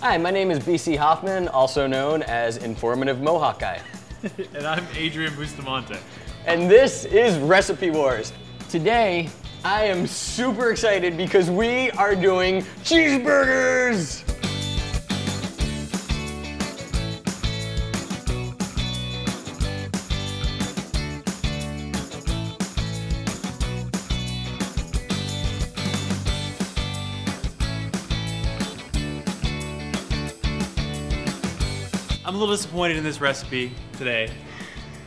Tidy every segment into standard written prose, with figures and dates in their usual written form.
Hi, my name is BC Hoffman, also known as Informative Mohawk Guy. And I'm Adrian Bustamante. And this is Recipe Wars. Today, I am super excited because we are doing cheeseburgers! I'm a little disappointed in this recipe today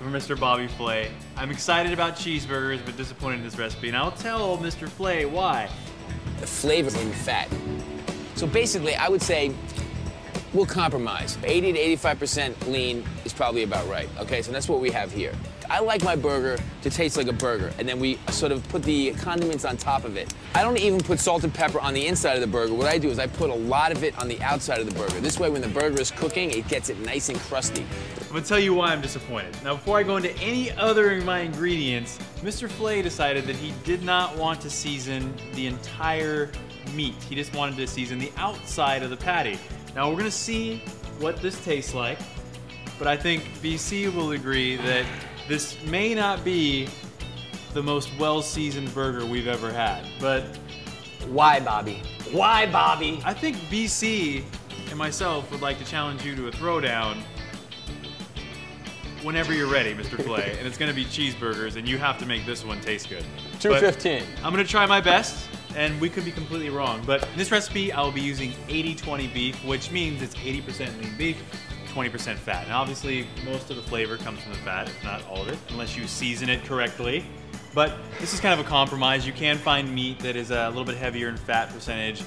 from Mr. Bobby Flay. I'm excited about cheeseburgers, but disappointed in this recipe. And I'll tell Mr. Flay why. The flavor in fat. So basically, I would say we'll compromise. 80 to 85% lean is probably about right, okay? So that's what we have here. I like my burger to taste like a burger, and then we sort of put the condiments on top of it. I don't even put salt and pepper on the inside of the burger. What I do is I put a lot of it on the outside of the burger. This way, when the burger is cooking, it gets it nice and crusty. I'm gonna tell you why I'm disappointed. Now, before I go into any other of my ingredients, Mr. Flay decided that he did not want to season the entire meat. He just wanted to season the outside of the patty. Now, we're gonna see what this tastes like, but I think BC will agree that this may not be the most well-seasoned burger we've ever had, but... Why, Bobby? Why, Bobby? I think BC and myself would like to challenge you to a throwdown whenever you're ready, Mr. Flay, and it's gonna be cheeseburgers, and you have to make this one taste good. 215. But I'm gonna try my best, and we could be completely wrong, but in this recipe, I'll be using 80-20 beef, which means it's 80% lean beef, 20% fat. And obviously, most of the flavor comes from the fat, if not all of it, unless you season it correctly. But this is kind of a compromise. You can find meat that is a little bit heavier in fat percentage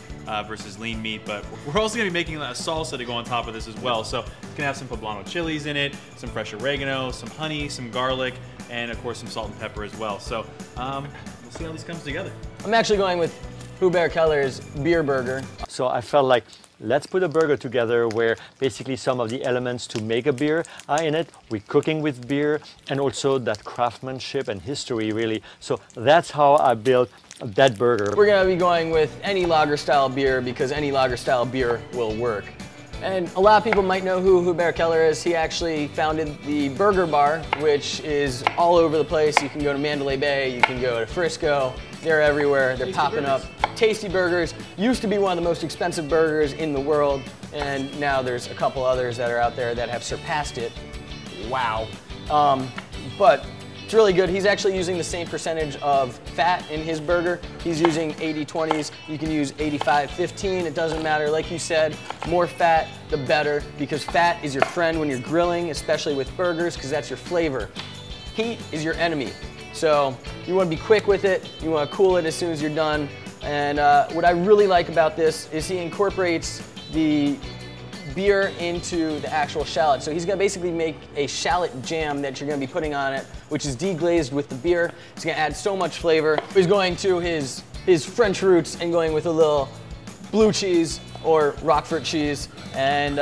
versus lean meat, but we're also gonna be making a salsa to go on top of this as well. So it's gonna have some poblano chilies in it, some fresh oregano, some honey, some garlic, and of course some salt and pepper as well. So we'll see how this comes together. I'm actually going with Hubert Keller's beer burger. So I felt like, let's put a burger together where basically some of the elements to make a beer are in it. We're cooking with beer and also that craftsmanship and history really. So that's how I built that burger. We're gonna be going with any lager style beer because any lager style beer will work. And a lot of people might know who Hubert Keller is. He actually founded the Burger Bar, which is all over the place. You can go to Mandalay Bay, you can go to Frisco. They're everywhere, they're popping up. Tasty Burgers used to be one of the most expensive burgers in the world, and now there's a couple others that are out there that have surpassed it. Wow. But it's really good. He's actually using the same percentage of fat in his burger. He's using 80-20s. You can use 85-15. It doesn't matter. Like you said, more fat, the better, because fat is your friend when you're grilling, especially with burgers, because that's your flavor. Heat is your enemy. So you want to be quick with it. You want to cool it as soon as you're done. And what I really like about this is he incorporates the beer into the actual shallot. So he's gonna basically make a shallot jam that you're gonna be putting on it, which is deglazed with the beer. It's gonna add so much flavor. He's going to his French roots and going with a little blue cheese or Roquefort cheese. And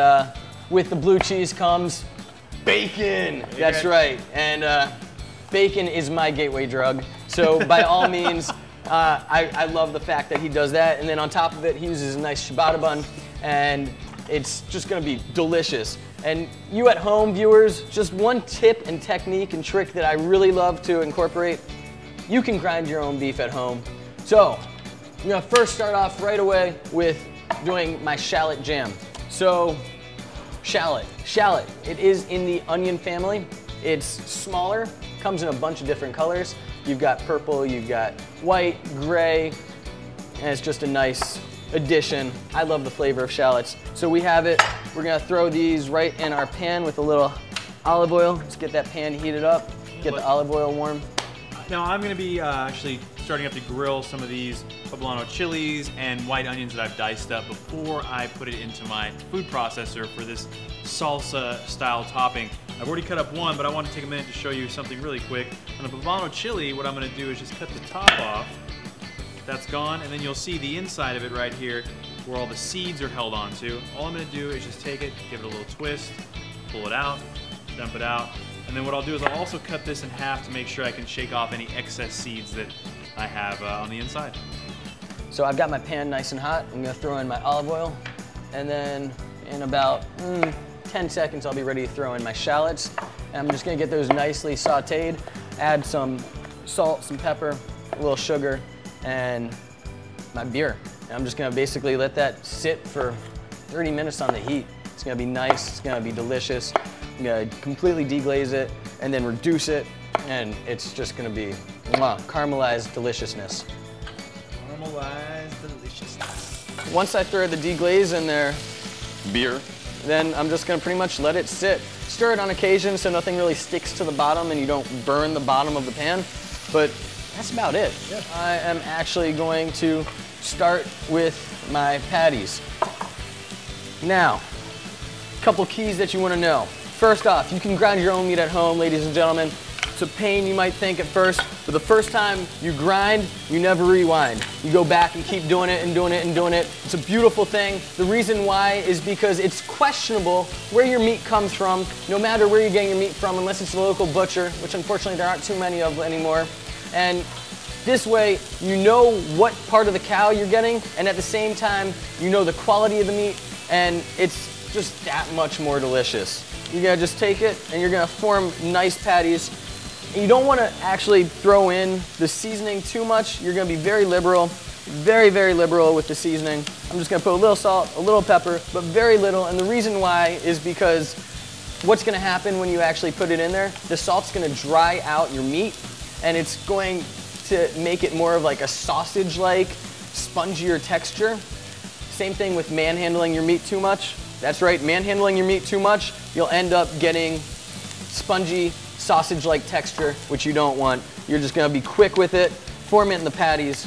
with the blue cheese comes bacon. That's right. And bacon is my gateway drug. So by all means, I love the fact that he does that. And then on top of it, he uses a nice ciabatta bun, and it's just gonna be delicious. And you at home, viewers, just one tip and technique and trick that I really love to incorporate. You can grind your own beef at home. So, I'm gonna first start off right away with doing my shallot jam. So, shallot, it is in the onion family. It's smaller, comes in a bunch of different colors. You've got purple, you've got white, gray, and it's just a nice addition. I love the flavor of shallots. So we have it. We're gonna throw these right in our pan with a little olive oil. Let's get that pan heated up, get the olive oil warm. Now I'm gonna be actually starting up to grill some of these poblano chilies and white onions that I've diced up before I put it into my food processor for this salsa style topping. I've already cut up one, but I want to take a minute to show you something really quick. On the poblano chili, what I'm gonna do is just cut the top off. That's gone, and then you'll see the inside of it right here where all the seeds are held onto. All I'm gonna do is just take it, give it a little twist, pull it out, dump it out, and then what I'll do is I'll also cut this in half to make sure I can shake off any excess seeds that I have on the inside. So I've got my pan nice and hot. I'm gonna throw in my olive oil, and then in about 10 seconds, I'll be ready to throw in my shallots. And I'm just gonna get those nicely sauteed, add some salt, some pepper, a little sugar, and my beer. And I'm just gonna basically let that sit for 30 minutes on the heat. It's gonna be nice, it's gonna be delicious. I'm gonna completely deglaze it and then reduce it, and it's just gonna be caramelized deliciousness. Caramelized deliciousness. Once I throw the deglaze in there, beer, then I'm just gonna pretty much let it sit. Stir it on occasion so nothing really sticks to the bottom and you don't burn the bottom of the pan, but that's about it. Yeah. I am actually going to start with my patties. Now, a couple keys that you wanna know. First off, you can grind your own meat at home, ladies and gentlemen. It's a pain, you might think at first, but the first time you grind, you never rewind. You go back and keep doing it and doing it and doing it. It's a beautiful thing. The reason why is because it's questionable where your meat comes from, no matter where you're getting your meat from, unless it's the local butcher, which unfortunately there aren't too many of anymore. And this way, you know what part of the cow you're getting, and at the same time, you know the quality of the meat, and it's just that much more delicious. You're gonna just take it, and you're gonna form nice patties. And you don't wanna actually throw in the seasoning too much. You're gonna be very liberal, very, very liberal with the seasoning. I'm just gonna put a little salt, a little pepper, but very little, and the reason why is because what's gonna happen when you actually put it in there, the salt's gonna dry out your meat, and it's going to make it more of like a sausage-like, spongier texture. Same thing with manhandling your meat too much. That's right, manhandling your meat too much, you'll end up getting spongy, sausage-like texture, which you don't want. You're just gonna be quick with it, form it in the patties.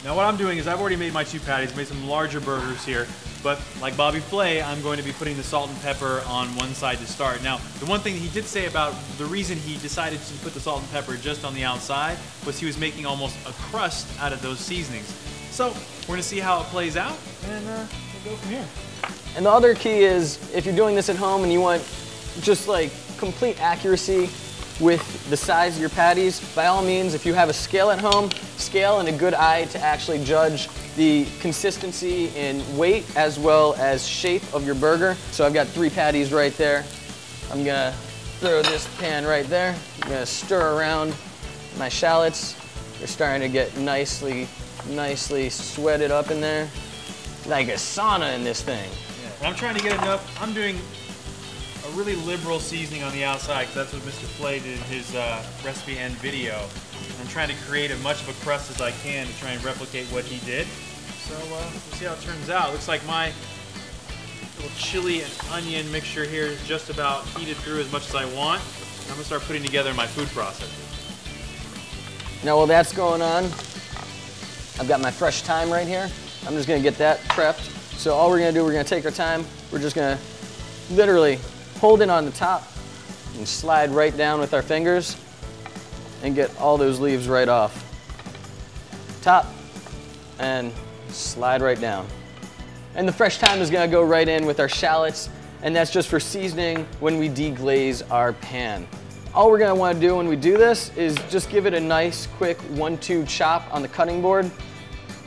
Now what I'm doing is I've already made my 2 patties, made some larger burgers here, but like Bobby Flay, I'm going to be putting the salt and pepper on one side to start. Now, the one thing he did say about the reason he decided to put the salt and pepper just on the outside was he was making almost a crust out of those seasonings. So we're gonna see how it plays out, and we'll go from here. And the other key is, if you're doing this at home and you want just like complete accuracy with the size of your patties, by all means, if you have a scale at home, scale and a good eye to actually judge the consistency in weight as well as shape of your burger. So I've got 3 patties right there. I'm gonna throw this pan right there. I'm gonna stir around my shallots. They're starting to get nicely sweated up in there. Like a sauna in this thing. Yeah. And I'm trying to get enough. I'm doing a really liberal seasoning on the outside, because that's what Mr. Flay did in his recipe and video. And I'm trying to create as much of a crust as I can to try and replicate what he did. So we'll see how it turns out. Looks like my little chili and onion mixture here is just about heated through as much as I want. I'm gonna start putting together my food processor. Now while that's going on, I've got my fresh thyme right here. I'm just gonna get that prepped. So all we're gonna do, we're gonna take our time, we're just gonna literally hold it on the top and slide right down with our fingers and get all those leaves right off. Top and slide right down. And the fresh thyme is gonna go right in with our shallots, and that's just for seasoning when we deglaze our pan. All we're gonna wanna do when we do this is just give it a nice quick 1-2 chop on the cutting board.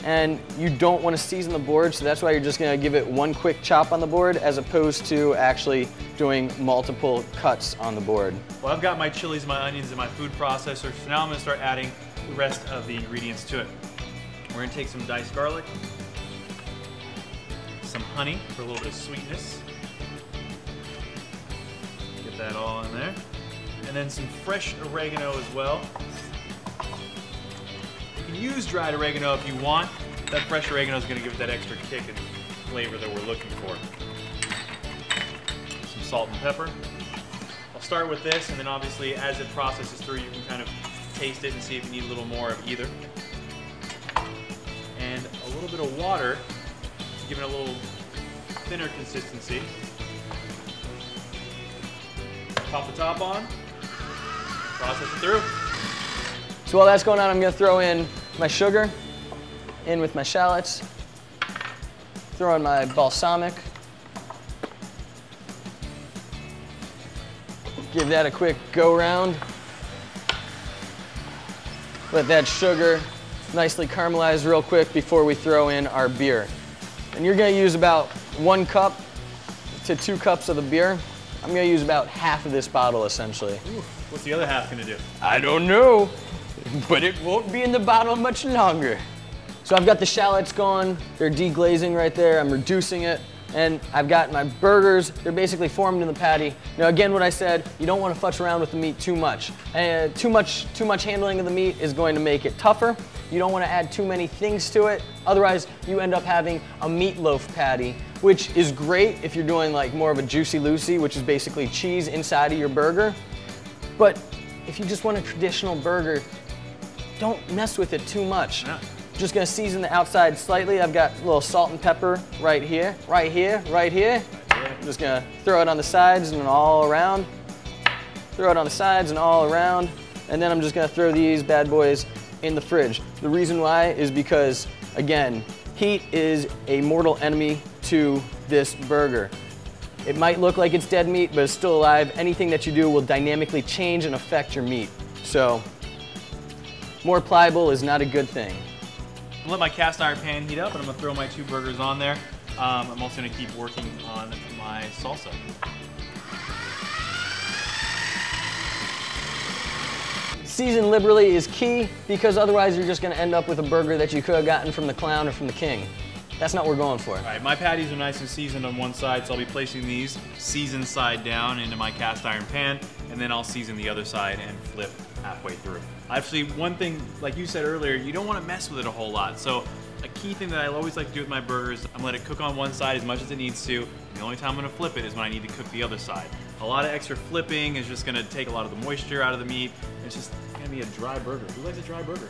And you don't want to season the board, so that's why you're just going to give it 1 quick chop on the board as opposed to actually doing multiple cuts on the board. Well, I've got my chilies, my onions, and my food processor, so now I'm going to start adding the rest of the ingredients to it. We're going to take some diced garlic, some honey for a little bit of sweetness. Get that all in there. And then some fresh oregano as well. You can use dried oregano if you want. That fresh oregano is going to give it that extra kick and flavor that we're looking for. Some salt and pepper. I'll start with this, and then obviously as it processes through, you can kind of taste it and see if you need a little more of either. And a little bit of water, giving it a little thinner consistency. Pop the top on, process it through. So while that's going on, I'm gonna throw in my sugar, in with my shallots, throw in my balsamic, give that a quick go round, let that sugar nicely caramelize real quick before we throw in our beer. And you're gonna use about 1 cup to 2 cups of the beer. I'm gonna use about half of this bottle essentially. Ooh, what's the other half gonna do? I don't know, but it won't be in the bottle much longer. So I've got the shallots going, they're deglazing right there, I'm reducing it, and I've got my burgers, they're basically formed in the patty. Now again, what I said, you don't want to futz around with the meat too much. Too much handling of the meat is going to make it tougher. You don't want to add too many things to it, otherwise you end up having a meatloaf patty, which is great if you're doing like more of a juicy-loosey, which is basically cheese inside of your burger. But if you just want a traditional burger, don't mess with it too much. Yeah. Just gonna season the outside slightly. I've got a little salt and pepper right here, right here, right here. I'm just gonna throw it on the sides and all around. Throw it on the sides and all around. And then I'm just gonna throw these bad boys in the fridge. The reason why is because, again, heat is a mortal enemy to this burger. It might look like it's dead meat, but it's still alive. Anything that you do will dynamically change and affect your meat. So, more pliable is not a good thing. I'm gonna let my cast iron pan heat up and I'm gonna throw my 2 burgers on there. I'm also gonna keep working on my salsa. Season liberally is key because otherwise you're just gonna end up with a burger that you could have gotten from the Clown or from the King. That's not what we're going for. All right, my patties are nice and seasoned on one side, so I'll be placing these seasoned side down into my cast iron pan, and then I'll season the other side and flip halfway through. Actually, one thing, like you said earlier, you don't want to mess with it a whole lot. So a key thing that I always like to do with my burgers, I'm gonna let it cook on one side as much as it needs to. The only time I'm gonna flip it is when I need to cook the other side. A lot of extra flipping is just gonna take a lot of the moisture out of the meat. It's just gonna be a dry burger. Who likes a dry burger?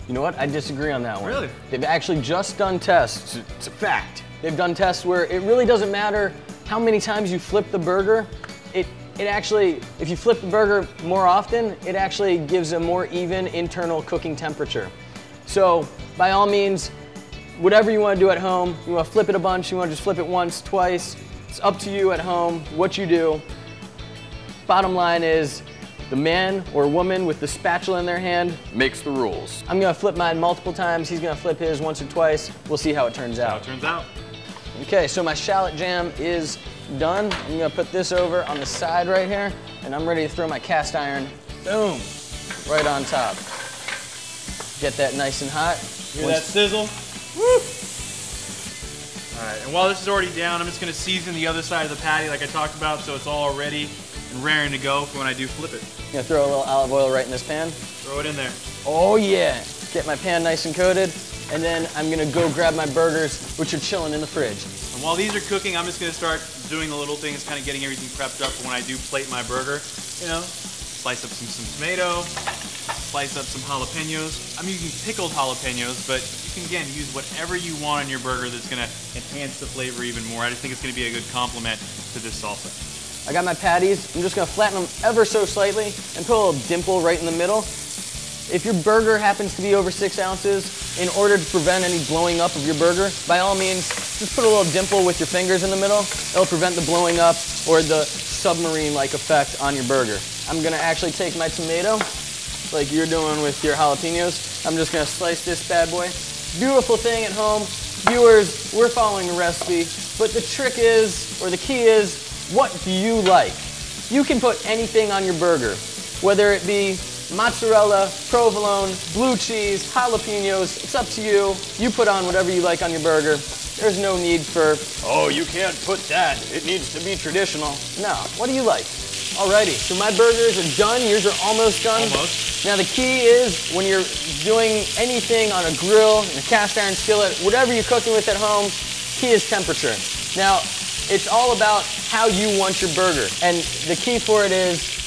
You know what? I disagree on that one. Really? They've actually just done tests. It's a fact. They've done tests where it really doesn't matter how many times you flip the burger. It actually, if you flip the burger more often, it actually gives a more even internal cooking temperature. So by all means, whatever you want to do at home, you want to flip it a bunch, you want to just flip it once, twice, it's up to you at home, what you do. Bottom line is, the man or woman with the spatula in their hand makes the rules. I'm gonna flip mine multiple times, he's gonna flip his once or twice. We'll see how it turns out. How it turns out. Okay, so my shallot jam is done. I'm gonna put this over on the side right here, and I'm ready to throw my cast iron, boom, right on top. Get that nice and hot. Hear that sizzle? Woo! All right, and while this is already down, I'm just gonna season the other side of the patty like I talked about, so it's all ready and raring to go for when I do flip it. I'm gonna throw a little olive oil right in this pan. Throw it in there. Oh yeah, get my pan nice and coated, and then I'm gonna go grab my burgers, which are chilling in the fridge. And while these are cooking, I'm just gonna start doing the little things, kind of getting everything prepped up for when I do plate my burger. You know, slice up some tomato, slice up some jalapenos. I'm using pickled jalapenos, but you can, again, use whatever you want on your burger that's gonna enhance the flavor even more. I just think it's gonna be a good complement to this salsa. I got my patties. I'm just gonna flatten them ever so slightly and put a little dimple right in the middle. If your burger happens to be over 6 ounces, in order to prevent any blowing up of your burger, by all means, just put a little dimple with your fingers in the middle. It'll prevent the blowing up or the submarine-like effect on your burger. I'm gonna actually take my tomato, like you're doing with your jalapenos. I'm just gonna slice this bad boy. Beautiful thing at home. Viewers, we're following a recipe, but the trick is, or the key is, what do you like? You can put anything on your burger, whether it be mozzarella, provolone, blue cheese, jalapenos, it's up to you. You put on whatever you like on your burger. There's no need for, oh, you can't put that, it needs to be traditional. No, what do you like? Alrighty, so my burgers are done, yours are almost done. Almost. Now the key is, when you're doing anything on a grill, in a cast iron skillet, whatever you're cooking with at home, key is temperature. Now, it's all about how you want your burger. And the key for it is,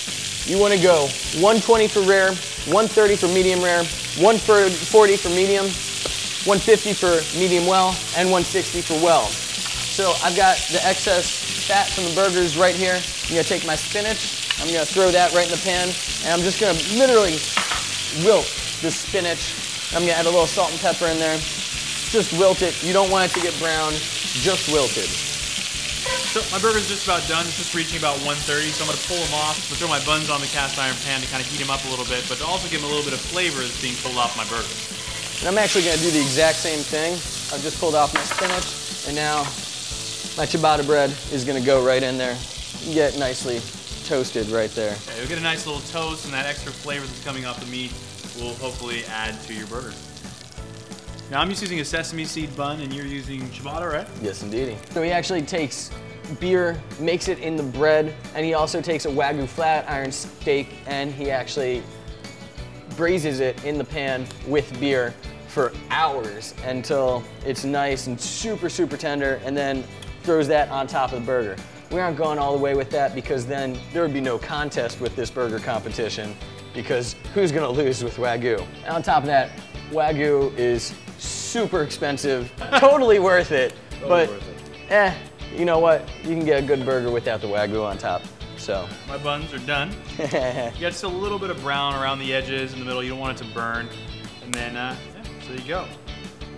you want to go 120 for rare, 130 for medium rare, 140 for medium, 150 for medium well, and 160 for well. So I've got the excess fat from the burgers right here. I'm going to take my spinach, I'm going to throw that right in the pan, and I'm just going to literally wilt the spinach. I'm going to add a little salt and pepper in there. Just wilt it. You don't want it to get brown, just wilted. So my burger's just about done. It's just reaching about 130, so I'm gonna pull them off. I'm gonna throw my buns on the cast iron pan to kind of heat them up a little bit, but to also give them a little bit of flavor that's being pulled off my burger. And I'm actually gonna do the exact same thing. I've just pulled off my spinach, and now My ciabatta bread is gonna go right in there. Get nicely toasted right there. Okay, you'll get a nice little toast, and that extra flavor that's coming off the meat will hopefully add to your burger. Now I'm just using a sesame seed bun, and you're using ciabatta, right? Yes, indeedy. So he actually takes beer, makes it in the bread, and he also takes a Wagyu flat iron steak, and he actually braises it in the pan with beer for hours until it's nice and super, super tender, and then throws that on top of the burger. We aren't going all the way with that because then there would be no contest with this burger competition, because who's gonna lose with Wagyu? And on top of that, Wagyu is super expensive, totally worth it, but you know what? You can get a good burger without the Wagyu on top, so. My buns are done. You got just a little bit of brown around the edges in the middle. You don't want it to burn. And then, yeah, so there you go.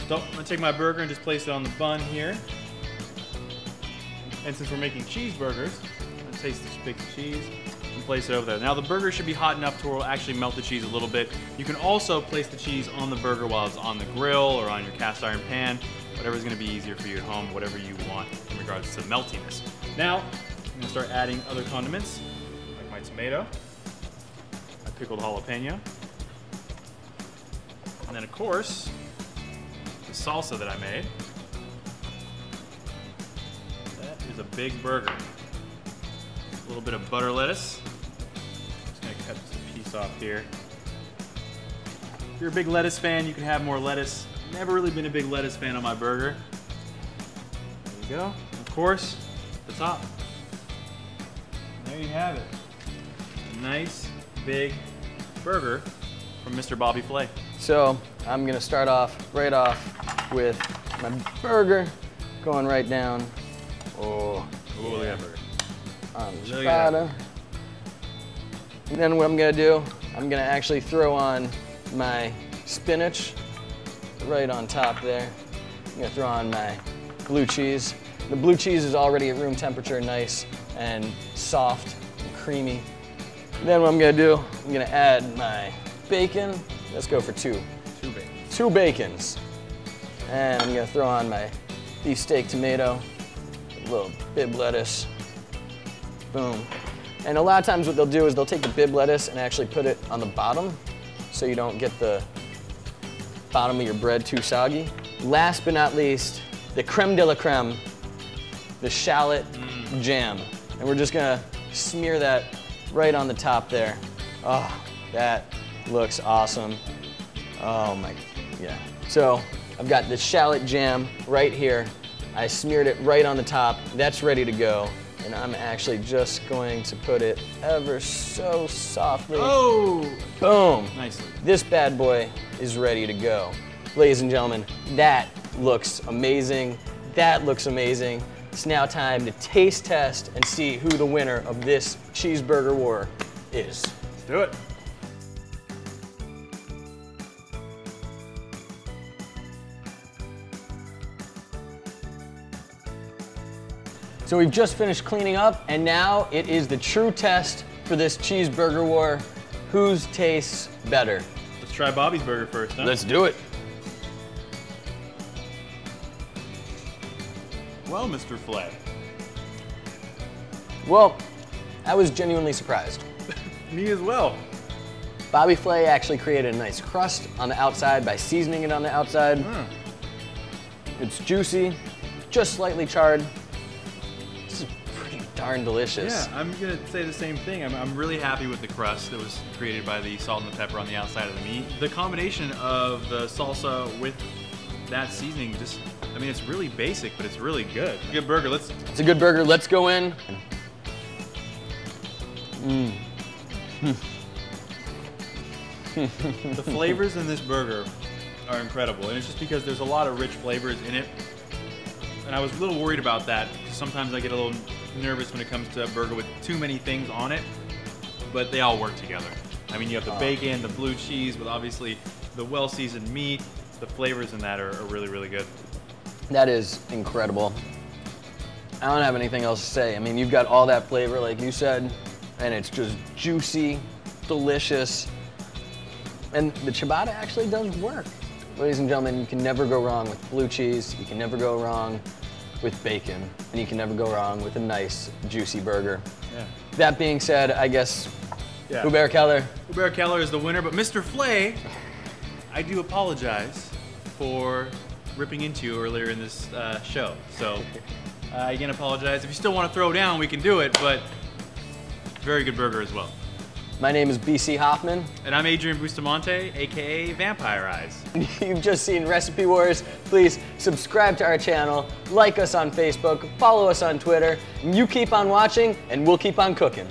So I'm gonna take my burger and just place it on the bun here. And since we're making cheeseburgers, I'm gonna taste this big cheese and place it over there. Now the burger should be hot enough to where it'll actually melt the cheese a little bit. You can also place the cheese on the burger while it's on the grill or on your cast iron pan. Whatever's gonna be easier for you at home, whatever you want in regards to meltiness. Now, I'm gonna start adding other condiments, like my tomato, my pickled jalapeno, and then of course, the salsa that I made. That is a big burger. A little bit of butter lettuce. Just gonna cut this piece off here. If you're a big lettuce fan, you can have more lettuce. Never really been a big lettuce fan on my burger. There you go. Of course, the top. There you have it. A nice, big burger from Mr. Bobby Flay. So I'm gonna start off right off with my burger, going right down. Oh, Ooh, look at that burger. On the Look at ciabatta. And then what I'm gonna do, I'm gonna actually throw on my spinach right on top there. I'm gonna throw on my blue cheese. The blue cheese is already at room temperature, nice and soft and creamy. Then what I'm gonna do, I'm gonna add my bacon. Let's go for two. Two bacons. And I'm gonna throw on my beefsteak tomato, a little bib lettuce, boom. And a lot of times what they'll do is they'll take the bib lettuce and actually put it on the bottom so you don't get the bottom of your bread too soggy. Last but not least, the creme de la creme, the shallot jam. And we're just gonna smear that right on the top there. Oh, that looks awesome. Oh my, yeah. So I've got the shallot jam right here. I smeared it right on the top. That's ready to go. And I'm actually just going to put it ever so softly. Oh! Boom. Nicely. This bad boy is ready to go. Ladies and gentlemen, that looks amazing. That looks amazing. It's now time to taste test and see who the winner of this cheeseburger war is. Let's do it. So we've just finished cleaning up, and now it is the true test for this cheeseburger war. Whose tastes better? Let's try Bobby's burger first, huh? Let's do it. Well, Mr. Flay. Well, I was genuinely surprised. Me as well. Bobby Flay actually created a nice crust on the outside by seasoning it on the outside. It's juicy, just slightly charred. This is pretty darn delicious. Yeah, I'm gonna say the same thing. I'm really happy with the crust that was created by the salt and the pepper on the outside of the meat. The combination of the salsa with that seasoning just, I mean, it's really basic, but it's really good. Good burger, let's... It's a good burger, let's go in. The flavors in this burger are incredible, and it's just because there's a lot of rich flavors in it. And I was a little worried about that. Sometimes I get a little nervous when it comes to a burger with too many things on it, but they all work together. I mean, you have the bacon, the blue cheese, with obviously the well-seasoned meat. The flavors in that are really, really good. That is incredible. I don't have anything else to say. I mean, you've got all that flavor, like you said, and it's just juicy, delicious. And the ciabatta actually does work. Ladies and gentlemen, you can never go wrong with blue cheese. You can never go wrong with bacon, and you can never go wrong with a nice, juicy burger. Yeah. That being said, I guess Yeah. Hubert Keller. Hubert Keller is the winner, but Mr. Flay, I do apologize for ripping into you earlier in this show. So, again, apologize. If you still want to throw down, we can do it, but very good burger as well. My name is BC Hoffman. And I'm Adrian Bustamante, aka Vampire Eyes. You've just seen Recipe Wars. Please subscribe to our channel, like us on Facebook, follow us on Twitter, and you keep on watching, and we'll keep on cooking.